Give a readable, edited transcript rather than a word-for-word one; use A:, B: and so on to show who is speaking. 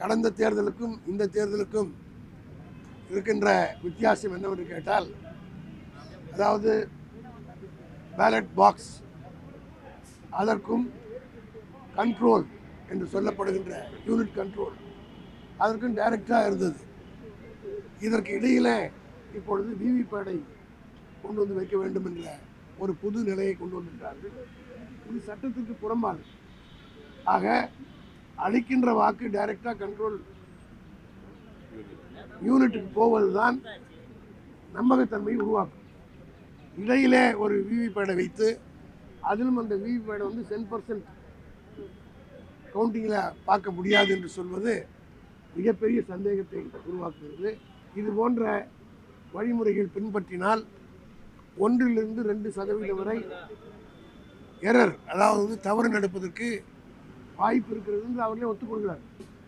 A: கடந்த தேர்தலுக்கும் இந்த தேர்தலுக்கும் இருக்கின்ற வித்தியாசம் என்னவென்று கேட்டால், அதாவது பேலட் பாக்ஸ் அதற்கும் கண்ட்ரோல் என்று சொல்லப்படுகின்ற யூனிட் கண்ட்ரோல் அதற்கும் டைரக்டாக இருந்தது. இதற்கு இடையிலே இப்பொழுது விவிபேடை கொண்டு வந்து வைக்க வேண்டும் என்ற ஒரு புது நிலையை கொண்டு வந்திருக்கிறார்கள். இது சட்டத்திற்கு புறம்பானது. ஆக அளிக்கின்ற வாக்கு டைரக்டாக கண்ட்ரோல் யூனிட்டுக்கு போவதுதான் நம்பகத்தன்மையை உருவாக்கும். இடையிலே ஒரு விவிபேடை வைத்து அதிலும் அந்த விவிபேடை வந்து 10% கவுண்டிங்கில் பார்க்க முடியாது என்று சொல்வது மிகப்பெரிய சந்தேகத்தை உருவாக்குகிறது. இது போன்ற வழிமுறைகள் பின்பற்றினால் 1 to 2% வரை எரர், அதாவது தவறு நடப்பதற்கு வாய்ப்பு இருக்கிறது என்று அவர்களே ஒத்துக்கொள்கிறார்.